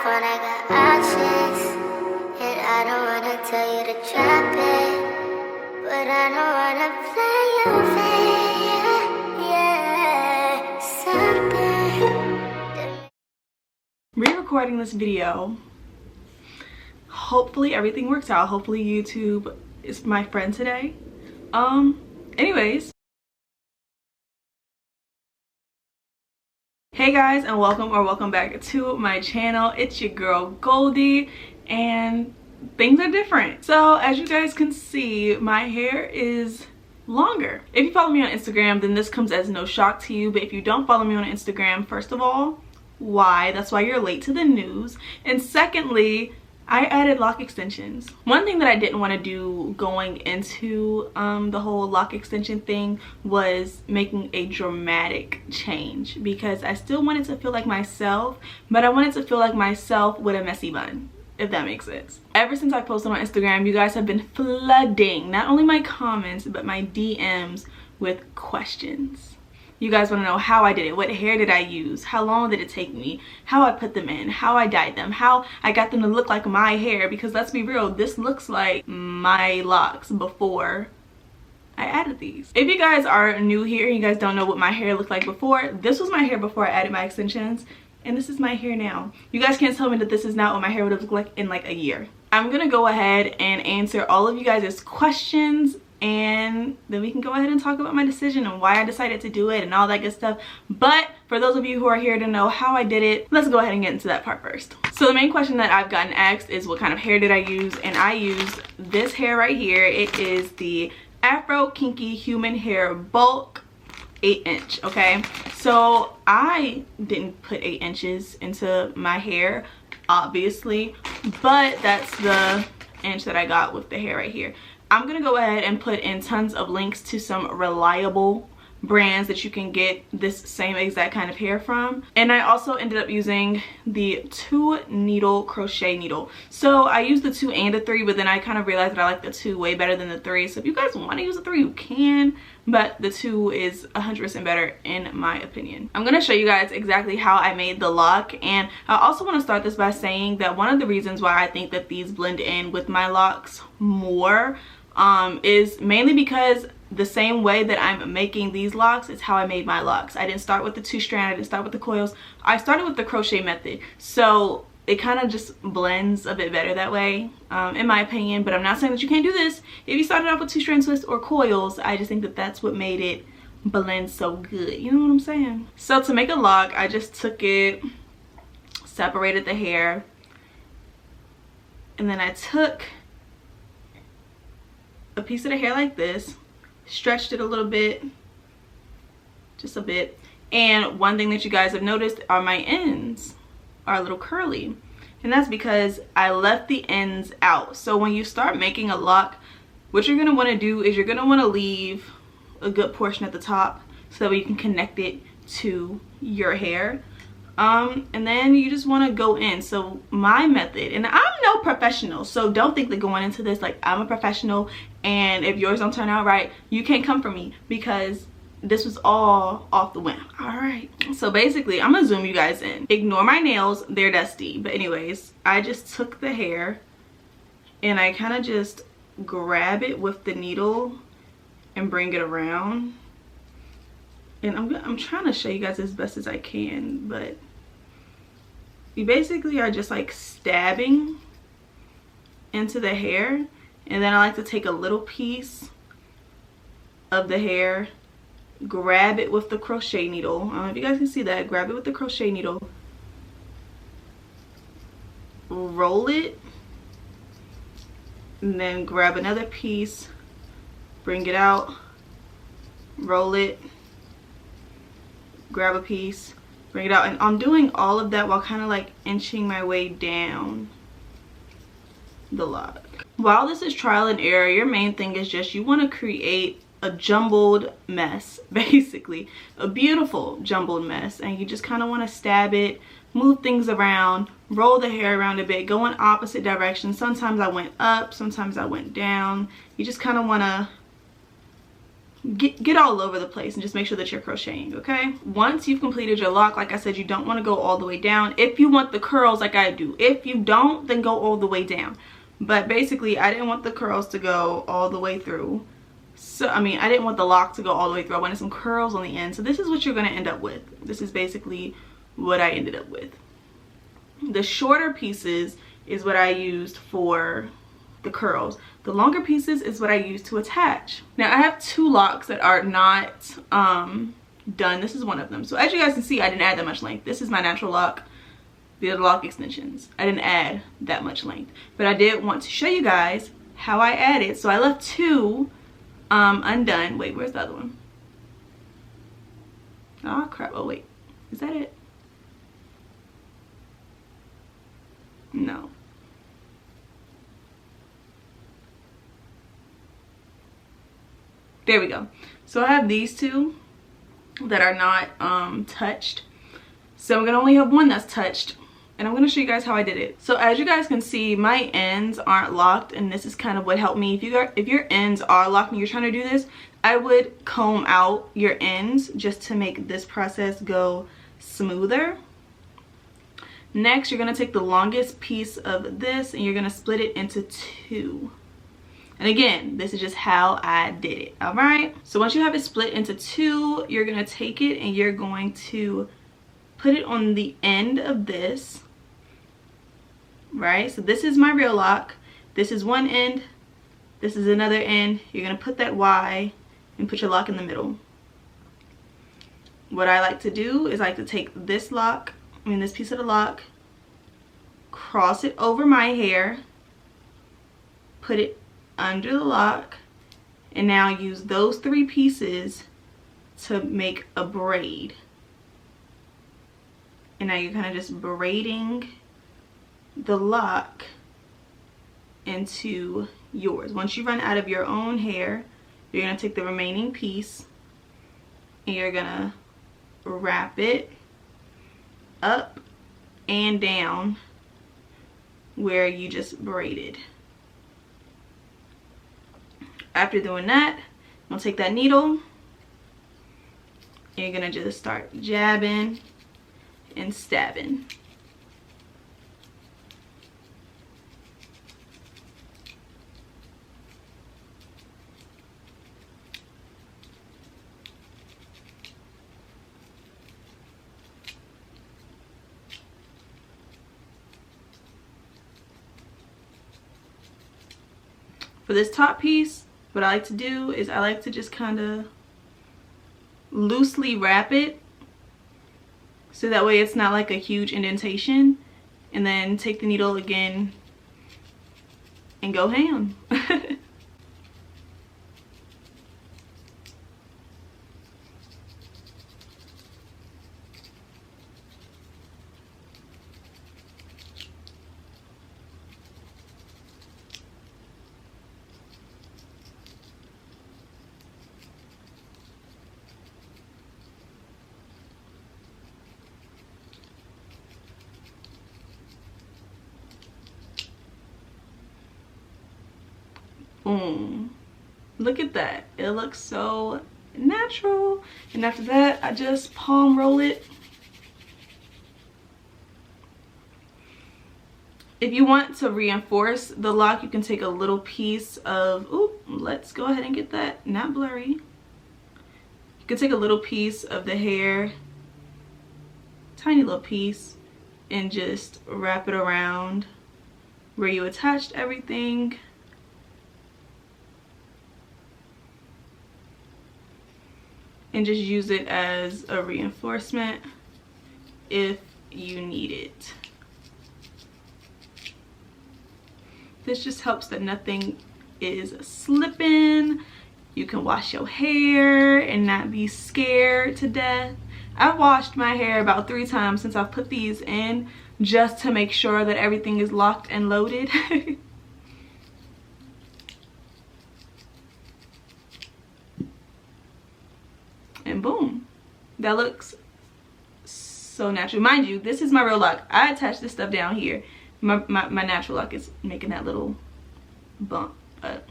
when I got options, and I don't wanna tell you to drop it, but I don't wanna play your fair, yeah, something. Re-recording this video. Hopefully everything works out. Hopefully YouTube is my friend today. Anyways. Hey guys, and welcome back to my channel. It's your girl Goldie, and things are different. So as you guys can see, my hair is longer. If you follow me on Instagram, then this comes as no shock to you, but if you don't follow me on Instagram, first of all, why? That's why you're late to the news. And secondly, I added lock extensions. One thing that I didn't want to do going into the whole lock extension thing was making a dramatic change, because I still wanted to feel like myself, but I wanted to feel like myself with a messy bun, if that makes sense. Ever since I posted on Instagram, you guys have been flooding not only my comments but my DMs with questions. You guys want to know how I did it, what hair did I use, how long did it take me, how I put them in, how I dyed them, how I got them to look like my hair, because let's be real, this looks like my locks before I added these. If you guys are new here and you guys don't know what my hair looked like before, this was my hair before I added my extensions, and this is my hair now. You guys can't tell me that this is not what my hair would have looked like in like a year. I'm gonna go ahead and answer all of you guys' questions, and then we can go ahead and talk about my decision and why I decided to do it and all that good stuff. But for those of you who are here to know how I did it, let's go ahead and get into that part first. So the main question that I've gotten asked is what kind of hair did I use, and I used this hair right here. It is the Afro Kinky Human Hair Bulk 8-inch. Okay, so I didn't put 8 inches into my hair, obviously, but that's the inch that I got with the hair right here. I'm gonna go ahead and put in tons of links to some reliable brands that you can get this same exact kind of hair from. And I also ended up using the 2 needle crochet needle. So I used the 2 and the 3, but then I kind of realized that I like the 2 way better than the 3. So if you guys want to use the 3, you can, but the 2 is 100% better in my opinion. I'm gonna show you guys exactly how I made the lock, and I also want to start this by saying that one of the reasons why I think that these blend in with my locks more is mainly because the same way that I'm making these locks is how I made my locks. I didn't start with the 2-strand, I didn't start with the coils. I started with the crochet method. So it kind of just blends a bit better that way, in my opinion. But I'm not saying that you can't do this. If you started off with 2-strand twists or coils, I just think that that's what made it blend so good. You know what I'm saying? So to make a lock, I just took it, separated the hair, and then I took a piece of the hair like this, stretched it a little bit, just a bit, and one thing that you guys have noticed are my ends are a little curly, and that's because I left the ends out. So when you start making a lock, what you're going to want to do is you're going to want to leave a good portion at the top so that you can connect it to your hair. And then you just want to go in. So my method, and I'm no professional, so don't think that going into this like I'm a professional, and if yours don't turn out right, you can't come for me, because this was all off the whim. All right, so basically I'm gonna zoom you guys in. Ignore my nails, they're dusty, but anyways, I just took the hair and I kind of just grab it with the needle and bring it around, and I'm trying to show you guys as best as I can, but you basically are just like stabbing into the hair. And then I like to take a little piece of the hair, grab it with the crochet needle. I don't know if you guys can see that. Grab it with the crochet needle, roll it, and then grab another piece, bring it out, roll it, grab a piece, bring it out. And I'm doing all of that while kind of like inching my way down the lock. While this is trial and error, your main thing is just you want to create a jumbled mess, basically a beautiful jumbled mess, and you just kind of want to stab it, move things around, roll the hair around a bit, go in opposite directions. Sometimes I went up, sometimes I went down. You just kind of want to get all over the place, and just make sure that you're crocheting. Okay, once you've completed your lock, like I said, you don't want to go all the way down if you want the curls like I do. If you don't, then go all the way down. But basically I didn't want the curls to go all the way through, so I mean I didn't want the lock to go all the way through. I wanted some curls on the end. So this is what you're going to end up with. This is basically what I ended up with. The shorter pieces is what I used for the curls. The longer pieces is what I use to attach. Now I have two locks that are not done. This is one of them. So as you guys can see, I didn't add that much length. This is my natural lock. The other lock extensions, I didn't add that much length, but I did want to show you guys how I added. So I left two undone. Wait, where's the other one? Oh crap. Oh wait, is that it? No. There we go. So I have these two that are not touched. So I'm gonna only have one that's touched, and I'm gonna show you guys how I did it. So as you guys can see, my ends aren't locked, and this is kind of what helped me. If your ends are locked and you're trying to do this, I would comb out your ends just to make this process go smoother. Next, you're gonna take the longest piece of this and you're gonna split it into two. And again, this is just how I did it. All right, so once you have it split into two, you're gonna take it and you're going to put it on the end of this, right? So this is my real lock. This is one end, this is another end. You're gonna put that Y and put your lock in the middle. What I like to do is I like to take this lock, this piece of the lock, cross it over my hair, put it under the lock, and now use those three pieces to make a braid. And now you're kind of just braiding the lock into yours. Once you run out of your own hair, you're going to take the remaining piece and you're going to wrap it up and down where you just braided. After doing that, I'm going to take that needle and you're going to just start jabbing and stabbing. For this top piece, what I like to do is I like to just kind of loosely wrap it so that way it's not like a huge indentation, and then take the needle again and go ham. Boom. Look at that. It looks so natural. And after that, I just palm roll it. If you want to reinforce the lock, you can take a little piece of, let's go ahead and get that not blurry. You can take a little piece of the hair, tiny little piece, and just wrap it around where you attached everything. And just use it as a reinforcement if you need it. This just helps that nothing is slipping. You can wash your hair and not be scared to death. I've washed my hair about 3 times since I've put these in, just to make sure that everything is locked and loaded. And boom, that looks so natural. Mind you, this is my real lock. I attached this stuff down here. My natural lock is making that little bump up.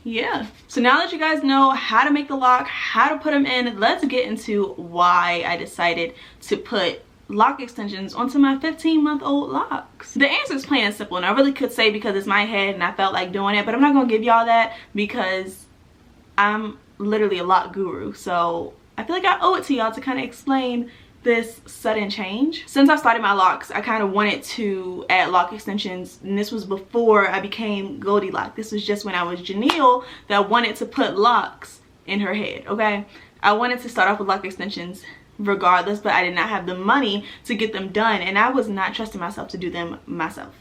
yeah, so now that you guys know how to make the lock, how to put them in, let's get into why I decided to put lock extensions onto my 15-month-old locks. The answer is plain and simple, and I really could say because it's my head and I felt like doing it, but I'm not gonna give y'all that because I'm literally a lock guru. So I feel like I owe it to y'all to kind of explain this sudden change. Since I started my locks, I kind of wanted to add lock extensions, and this was before I became Goldilocks. This was just when I was Janelle that wanted to put locks in her head, okay? I wanted to start off with lock extensions regardless, but I did not have the money to get them done, and I was not trusting myself to do them myself.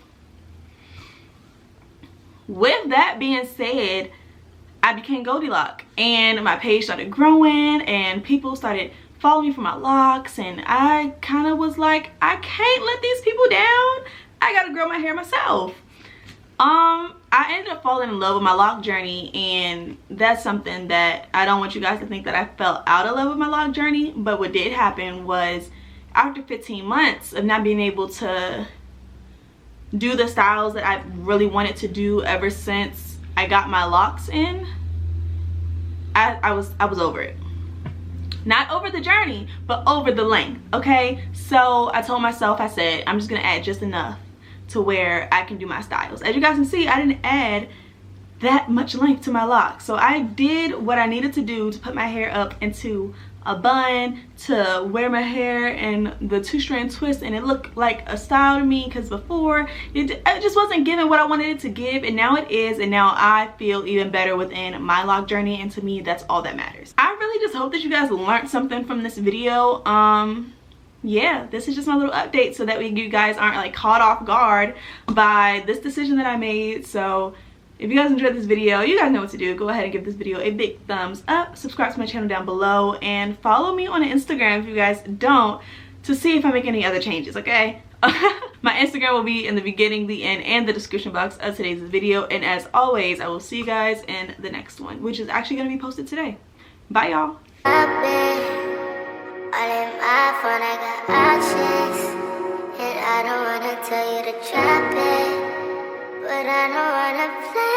With that being said, I became Goldilocks, and my page started growing, and people started following me for my locks, and I kind of was like, I can't let these people down. I gotta grow my hair myself. I ended up falling in love with my lock journey, and that's something that I don't want you guys to think that I fell out of love with my lock journey. But what did happen was, after 15 months of not being able to do the styles that I really wanted to do ever since I got my locks in, I was over it. Not over the journey, but over the length, okay? So I told myself, I said, I'm just gonna add just enough to where I can do my styles. As you guys can see, I didn't add that much length to my locks. So I did what I needed to do to put my hair up into a bun, to wear my hair in the 2-strand twist, and it looked like a style to me, because before it just wasn't giving what I wanted it to give, and now it is, and now I feel even better within my lock journey, and to me that's all that matters. I really just hope that you guys learned something from this video. Yeah, this is just my little update so that you guys aren't like caught off guard by this decision that I made. So if you guys enjoyed this video, you guys know what to do. Go ahead and give this video a big thumbs up, subscribe to my channel down below, and follow me on Instagram if you guys don't, to see if I make any other changes, okay? My Instagram will be in the beginning, the end, and the description box of today's video. And as always, I will see you guys in the next one, which is actually going to be posted today. Bye, y'all. All in my phone, I got options, and I don't wanna tell you to drop it, but I don't wanna play.